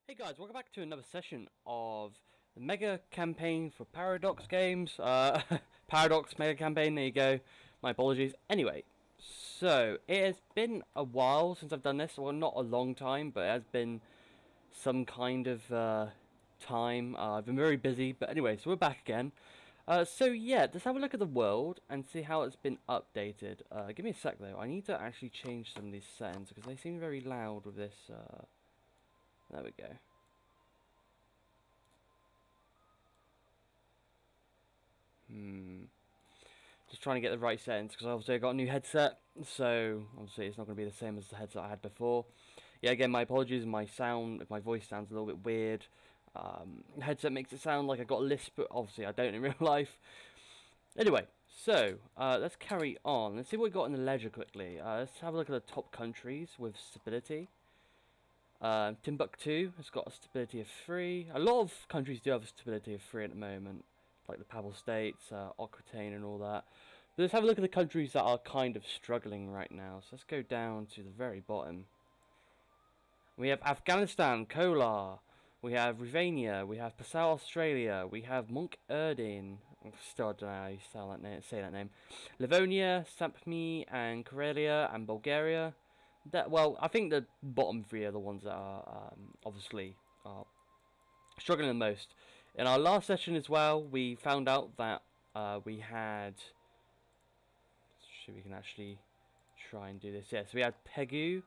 Hey guys, welcome back to another session of the Mega Campaign for Paradox Games. Paradox Mega Campaign, there you go. My apologies. Anyway, so it has been a while since I've done this. Well, not a long time, but it has been some kind of time. I've been very busy, but anyway, so we're back again. So yeah, let's have a look at the world and see how it's been updated. Give me a sec though, I need to actually change some of these settings because they seem very loud with this. There we go. Just trying to get the right settings because obviously I got a new headset, so obviously it's not going to be the same as the headset I had before. Yeah, again, my apologies. My sound, if my voice sounds a little bit weird, the headset makes it sound like I got a lisp, but obviously I don't in real life. Anyway, so let's carry on. Let's see what we got in the ledger quickly. Let's have a look at the top countries with stability. Timbuktu has got a stability of 3. A lot of countries do have a stability of 3 at the moment, like the Papal States, Aquitaine and all that. But let's have a look at the countries that are kind of struggling right now. So let's go down to the very bottom. We have Afghanistan, Kolar. We have Rivania. We have Passau, Australia. We have Monk Erdin. Still don't know how you say that name. Livonia, Sapmi, and Karelia, and Bulgaria. Well, I think the bottom 3 are the ones that are obviously are struggling the most. In our last session as well, we found out that we had. See if we can actually try and do this. Yeah, so we had Pegu.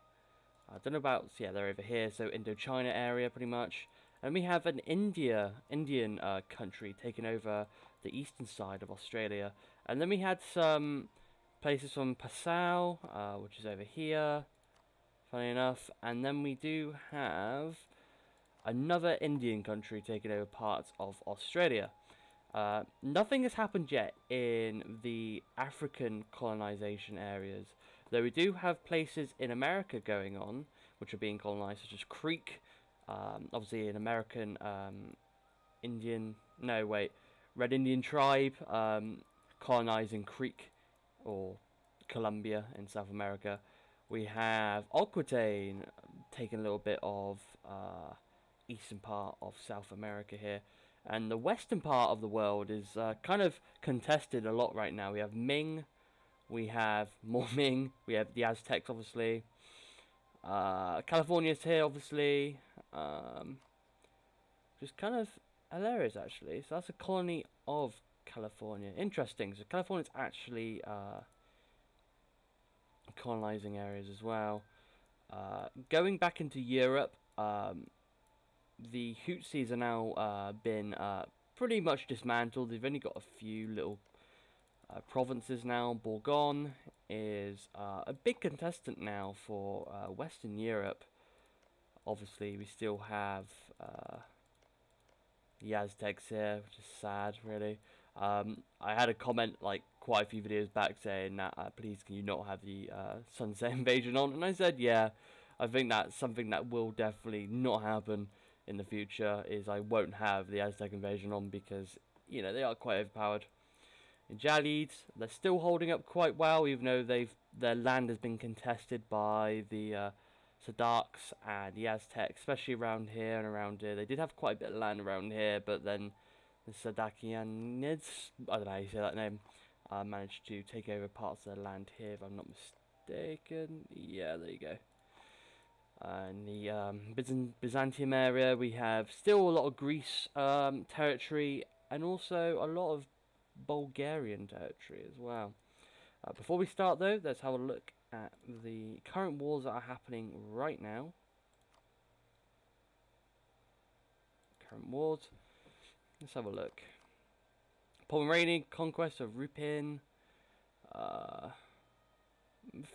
I don't know about. Yeah, they're over here. So Indochina area, pretty much. And we have an Indian country taking over the eastern side of Australia. And then we had some places from Passau, which is over here. Funny enough. And then we do have another Indian country taking over parts of Australia. Nothing has happened yet in the African colonization areas, though we do have places in America going on, which are being colonized, such as Creek, obviously an American Red Indian tribe colonizing Creek, or Colombia in South America. We have Aquitaine taking a little bit of eastern part of South America here. And the western part of the world is kind of contested a lot right now. We have Ming, we have more Ming, we have the Aztecs, obviously. California's here, obviously. Just kind of hilarious, actually. So that's a colony of California. Interesting. So California's actually colonizing areas as well. Going back into Europe, the Hutsis are now been pretty much dismantled. They've only got a few little provinces now. Bourgogne is a big contestant now for Western Europe. Obviously, we still have the Aztecs here, which is sad, really. I had a comment like quite a few videos back saying that please can you not have the Sunset Invasion on, and I said yeah, I think that's something that will definitely not happen in the future. Is I won't have the Aztec Invasion on because you know they are quite overpowered. In Jalid, they're still holding up quite well, even though their land has been contested by the Sadaks and the Aztecs, especially around here and around here. They did have quite a bit of land around here, but then the Sadakianids, I don't know how you say that name, managed to take over parts of their land here, if I'm not mistaken. Yeah, there you go. In the Byzantium area, we have still a lot of Greece territory, and also a lot of Bulgarian territory as well. Before we start though, let's have a look at the current wars that are happening right now. Current wars. Let's have a look. Pomeranian conquest of Rupin. A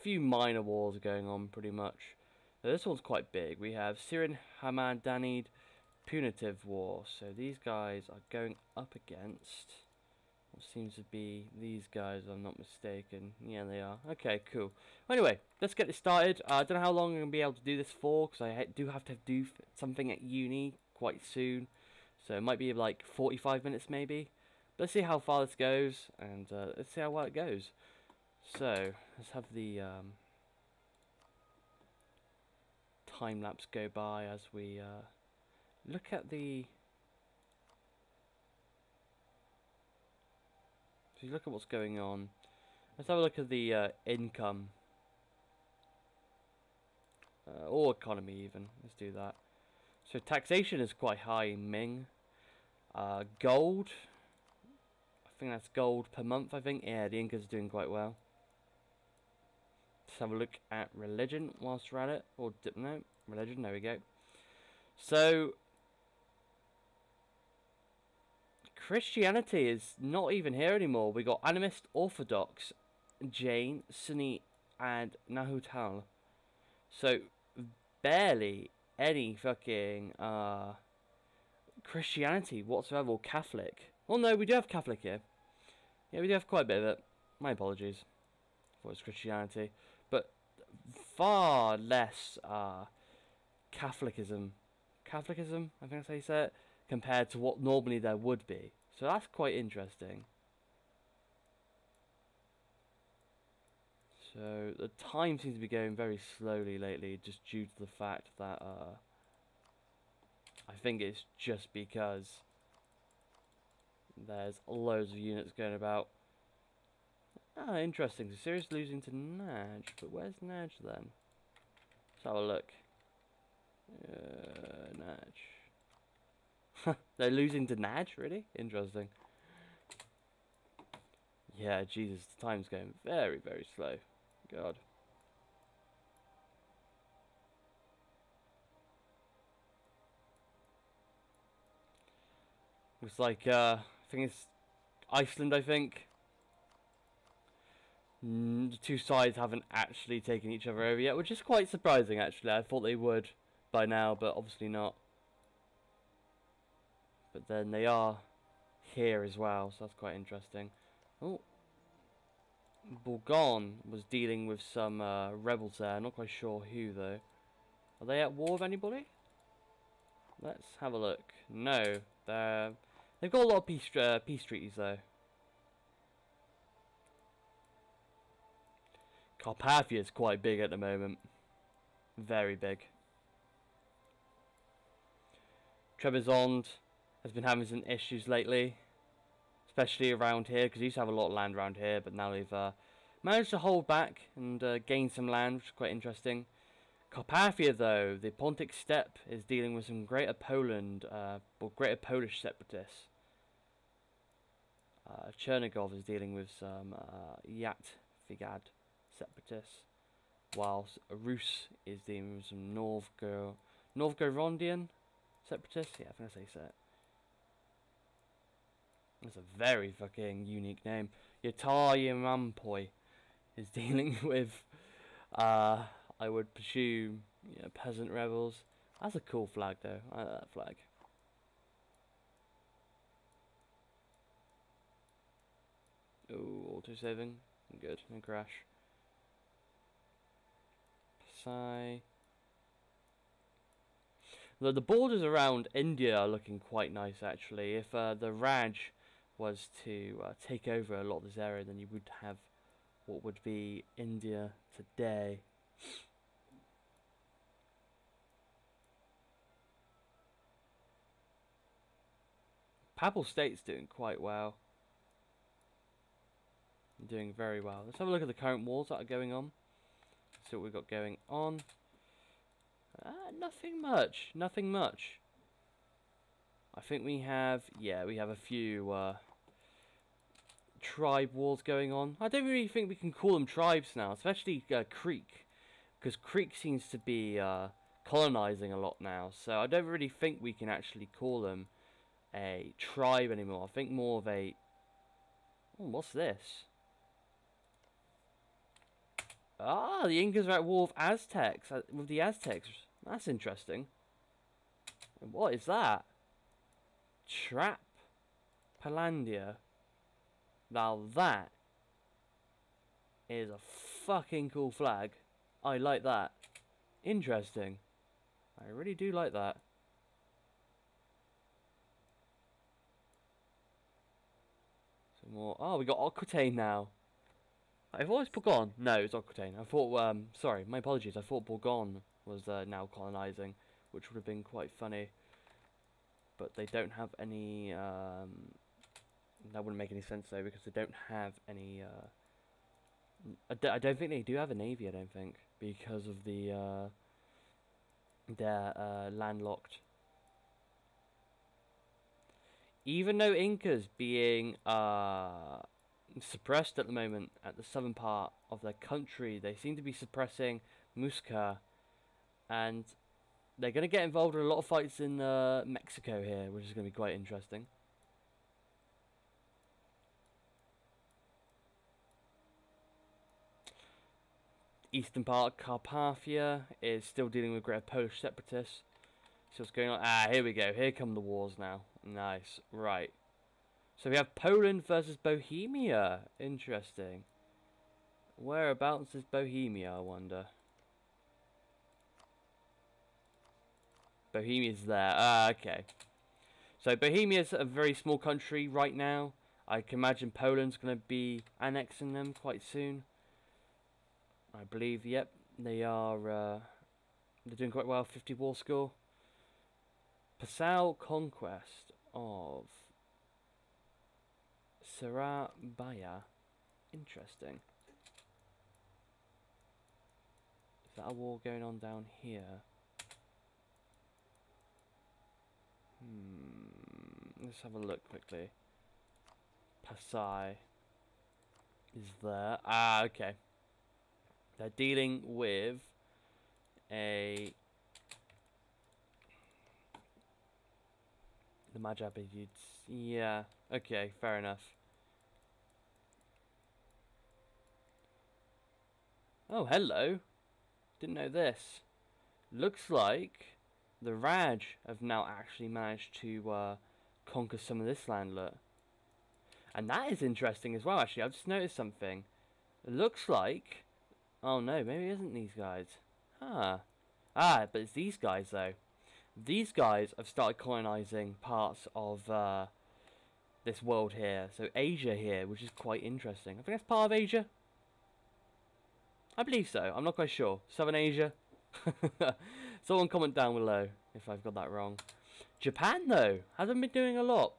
few minor wars going on pretty much. This one's quite big. We have Syrian Hamadanid Punitive War. So these guys are going up against what seems to be these guys, if I'm not mistaken. Yeah, they are. Okay, cool. Anyway, let's get this started. I don't know how long I'm going to be able to do this for, because I do have to do something at uni quite soon. So it might be like 45 minutes maybe. But let's see how far this goes, and let's see how well it goes. So, let's have the time lapse go by as we look at the... If you look at what's going on, let's have a look at the income. Or economy even, let's do that. So taxation is quite high in Ming. Gold, I think that's gold per month, I think. Yeah, the Incas are doing quite well. Let's have a look at religion whilst we're at it. Or, no, religion, there we go. So, Christianity is not even here anymore. We got Animist, Orthodox, Jain, Sunni, and Nahutal. So, barely any fucking Christianity whatsoever, or Catholic. Well, no, we do have Catholic here. Yeah, we do have quite a bit of it. My apologies. I thought it was Christianity. But far less Catholicism. Catholicism, I think that's how you say it, compared to what normally there would be. So that's quite interesting. So the time seems to be going very slowly lately, just due to the fact that I think it's just because there's loads of units going about. Ah, interesting. So Syria's losing to Naj, but where's Naj then? Let's have a look. Naj. They're losing to Naj, really? Interesting. Yeah, Jesus, the time's going very, very slow. God. Looks like, I think it's Iceland, I think. The two sides haven't actually taken each other over yet, which is quite surprising, actually. I thought they would by now, but obviously not. But then they are here as well, so that's quite interesting. Oh. Bourgogne was dealing with some rebels there. Not quite sure who, though. Are they at war with anybody? Let's have a look. No, they've got a lot of peace treaties, though. Carpathia is quite big at the moment. Very big. Trebizond has been having some issues lately. Especially around here, because he used to have a lot of land around here, but now they've managed to hold back and gain some land, which is quite interesting. Carpathia, though, the Pontic Steppe, is dealing with some Greater Poland, or Greater Polish separatists. Chernigov is dealing with some Yat-Vigad separatists, whilst Rus is dealing with some Novgorodian separatists. Yeah, I think that's how you say it. That's a very fucking unique name. Yatar Yamampoi is dealing with, I would presume, peasant rebels. That's a cool flag, though. I like that flag. Ooh, auto-saving. Good, no crash. Pasai. The borders around India are looking quite nice, actually. If the Raj was to take over a lot of this area, then you would have what would be India today. Papal State's doing quite well. Doing very well. Let's have a look at the current wars that are going on. See what we've got going on. Nothing much. Nothing much. I think we have, we have a few tribe wars going on. I don't really think we can call them tribes now, especially Creek, because Creek seems to be colonizing a lot now. So I don't really think we can actually call them a tribe anymore. I think more of a... Oh, what's this? Ah, the Incas are at war with Aztecs, with the Aztecs. That's interesting. What is that? Trap Palandia. Now that is a fucking cool flag. I like that. Interesting. I really do like that. Some more. Oh, we got Aquitaine now. I've always Bourgogne. No, it's Aquitaine. I thought, sorry, my apologies. I thought Bourgogne was now colonizing, which would have been quite funny. but they don't have any. That wouldn't make any sense though, because they don't have any. I don't think they do have a navy. I don't think, because of the they're landlocked. Even though Inca's being suppressed at the moment at the southern part of their country, they seem to be suppressing Muisca, and they're going to get involved in a lot of fights in Mexico here, which is going to be quite interesting. Eastern part of Carpathia is still dealing with greater Polish separatists. So what's going on? Ah, here we go. Here come the wars now. Nice. Right. So we have Poland versus Bohemia. Interesting. Whereabouts is Bohemia, I wonder? Bohemia's there. Ah, okay. So Bohemia's a very small country right now. I can imagine Poland's going to be annexing them quite soon. I believe, yep, they are, they're doing quite well, 50 war score. Passau conquest of Surabaya. Interesting. Is that a war going on down here? Let's have a look quickly. Passai is there. Ah, okay. They're dealing with the Majabids. Yeah, okay, fair enough. Oh, hello. Didn't know this. Looks like the Raj have now actually managed to conquer some of this land, look. And that is interesting as well, actually. I've just noticed something. It looks like... Oh no, maybe it isn't these guys. Ah, but it's these guys though. These guys have started colonizing parts of this world here. So Asia here, which is quite interesting. I think that's part of Asia. I believe so. I'm not quite sure. Southern Asia. Someone comment down below if I've got that wrong. Japan though hasn't been doing a lot.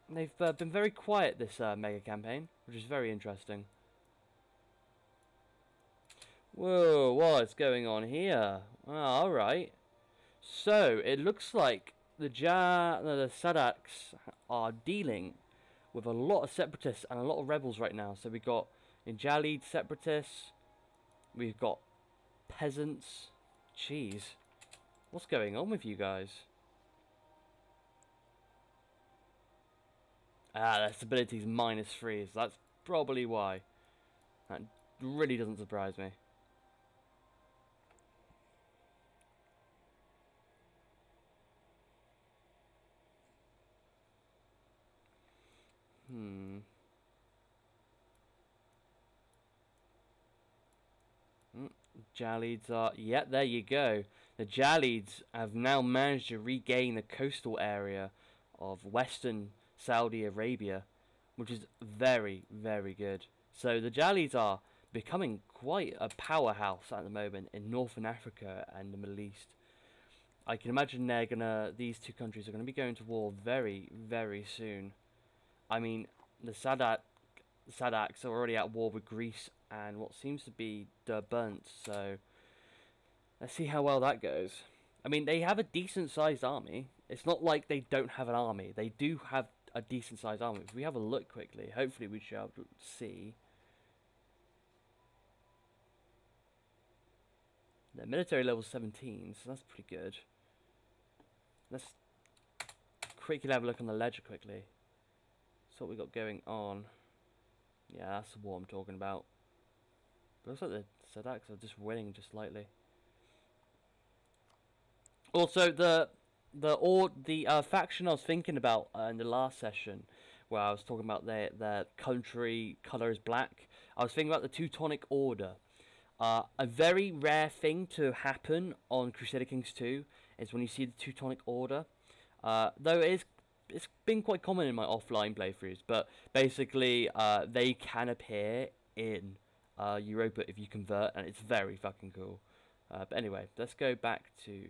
They've been very quiet this mega campaign, which is very interesting. Whoa, what's going on here? Oh, alright. So, it looks like the Sadaks are dealing with a lot of separatists and a lot of rebels right now. So we've got Injalid separatists, we've got peasants. Jeez, what's going on with you guys? Ah, their stability's -3, so that's probably why. That really doesn't surprise me. Jalids are... Yeah, there you go. The Jalids have now managed to regain the coastal area of western Saudi Arabia, which is very, very good. So the Jalids are becoming quite a powerhouse at the moment in Northern Africa and the Middle East. I can imagine these two countries are gonna be going to war very, very soon. I mean, the Sadaks are already at war with Greece and what seems to be Derbent, so let's see how well that goes. I mean, they have a decent sized army. It's not like they don't have an army. They do have a decent sized army. If we have a look quickly, hopefully we should be able to see. Their military level 17, so that's pretty good. Let's quickly have a look on the ledger quickly. So what we got going on. Yeah, that's what I'm talking about. But looks like the Sadaks are just winning just slightly. Also, the faction I was thinking about in the last session, where I was talking about their country colour is black, I was thinking about the Teutonic Order. A very rare thing to happen on Crusader Kings 2 is when you see the Teutonic Order. Though it's been quite common in my offline playthroughs, but basically they can appear in Europa if you convert, and it's very fucking cool. But anyway, let's go back to